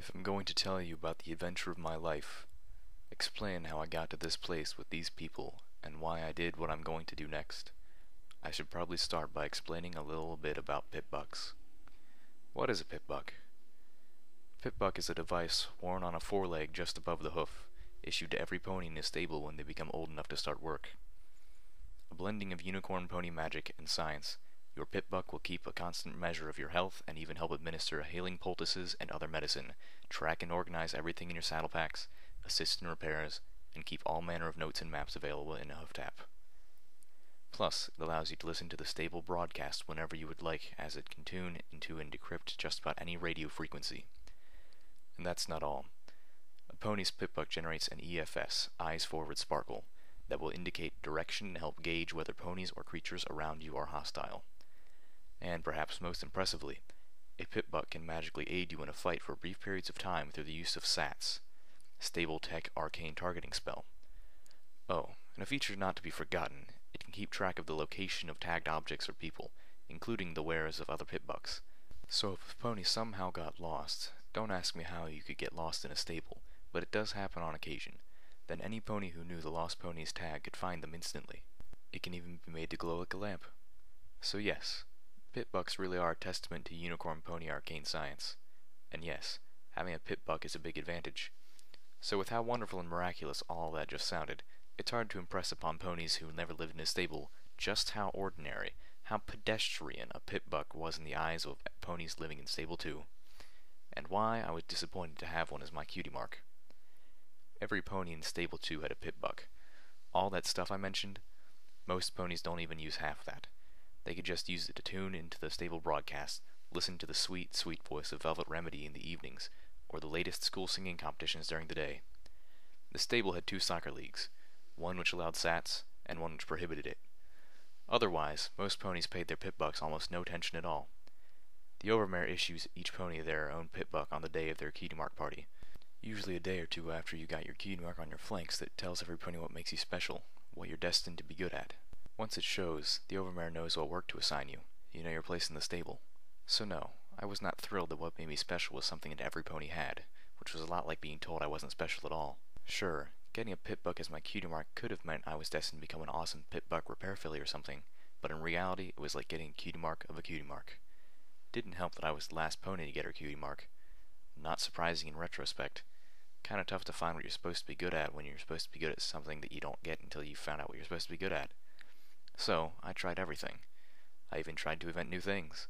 If I'm going to tell you about the adventure of my life, explain how I got to this place with these people, and why I did what I'm going to do next, I should probably start by explaining a little bit about pip-bucks. What is a pip-buck? Pip-buck is a device worn on a foreleg just above the hoof, issued to every pony in a stable when they become old enough to start work. A blending of unicorn pony magic and science, your pip-buck will keep a constant measure of your health and even help administer healing poultices and other medicine, track and organize everything in your saddle packs, assist in repairs, and keep all manner of notes and maps available in a hoof tap. Plus, it allows you to listen to the stable broadcast whenever you would like, as it can tune into and decrypt just about any radio frequency. And that's not all. A pony's pip-buck generates an EFS, Eyes Forward Sparkle, that will indicate direction and help gauge whether ponies or creatures around you are hostile. And perhaps most impressively, a pip-buck can magically aid you in a fight for brief periods of time through the use of SATs, Stable Tech Arcane Targeting Spell. Oh, and a feature not to be forgotten, it can keep track of the location of tagged objects or people, including the wares of other pip-bucks. So if a pony somehow got lost, don't ask me how you could get lost in a stable, but it does happen on occasion. Then any pony who knew the lost pony's tag could find them instantly. It can even be made to glow like a lamp. So yes, pip-bucks really are a testament to unicorn pony arcane science. And yes, having a pip-buck is a big advantage. So with how wonderful and miraculous all that just sounded, it's hard to impress upon ponies who never lived in a stable just how ordinary, how pedestrian a pip-buck was in the eyes of ponies living in stable 2. And why I was disappointed to have one as my cutie mark. Every pony in stable 2 had a pip-buck. All that stuff I mentioned, most ponies don't even use half that. They could just use it to tune into the stable broadcast, listen to the sweet, sweet voice of Velvet Remedy in the evenings, or the latest school singing competitions during the day. The stable had 2 soccer leagues, one which allowed SATs, and one which prohibited it. Otherwise, most ponies paid their pip-bucks almost no attention at all. The overmare issues each pony their own pip-buck on the day of their cutie mark party, usually a day or two after you got your cutie mark on your flanks that tells every pony what makes you special, what you're destined to be good at. Once it shows, the overmare knows what work to assign you. You know your place in the stable. So no, I was not thrilled that what made me special was something that every pony had, which was a lot like being told I wasn't special at all. Sure, getting a pip-buck as my cutie mark could have meant I was destined to become an awesome pip-buck repair filly or something, but in reality it was like getting a cutie mark of a cutie mark. Didn't help that I was the last pony to get her cutie mark. Not surprising in retrospect. Kinda tough to find what you're supposed to be good at when you're supposed to be good at something that you don't get until you found out what you're supposed to be good at. So, I tried everything. I even tried to invent new things.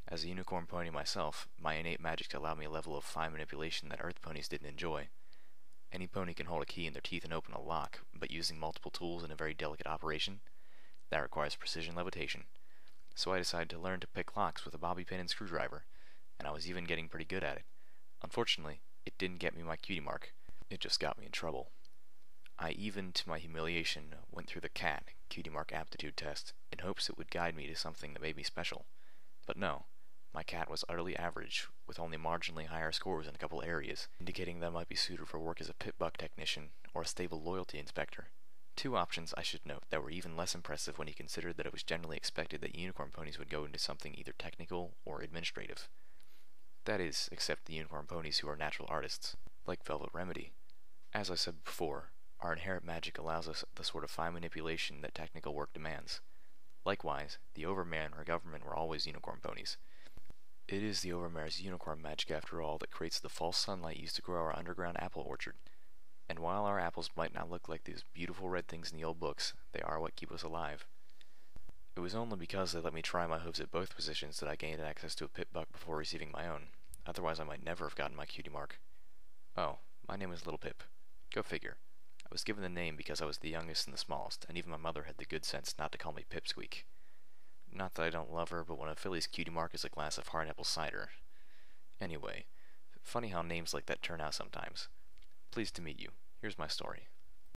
As a unicorn pony myself, my innate magic allowed me a level of fine manipulation that earth ponies didn't enjoy. Any pony can hold a key in their teeth and open a lock, but using multiple tools in a very delicate operation, that requires precision levitation. So I decided to learn to pick locks with a bobby pin and screwdriver, and I was even getting pretty good at it. Unfortunately, it didn't get me my cutie mark. It just got me in trouble. I even, to my humiliation, went through the CAT, cutie mark aptitude test, in hopes it would guide me to something that made me special. But no, my cat was utterly average, with only marginally higher scores in a couple areas, indicating that I might be suited for work as a pip-buck technician or a stable loyalty inspector. 2 options, I should note, that were even less impressive when you considered that it was generally expected that unicorn ponies would go into something either technical or administrative. That is, except the unicorn ponies who are natural artists, like Velvet Remedy. As I said before, our inherent magic allows us the sort of fine manipulation that technical work demands. Likewise, the Overmare and her government were always unicorn ponies. It is the Overmare's unicorn magic, after all, that creates the false sunlight used to grow our underground apple orchard. And while our apples might not look like these beautiful red things in the old books, they are what keep us alive. It was only because they let me try my hooves at both positions that I gained access to a pip-buck before receiving my own. Otherwise I might never have gotten my cutie mark. Oh, my name is Little Pip. Go figure. I was given the name because I was the youngest and the smallest, and even my mother had the good sense not to call me Pipsqueak. Not that I don't love her, but when a filly's cutie mark is a glass of hard apple cider. Anyway, funny how names like that turn out sometimes. Pleased to meet you. Here's my story.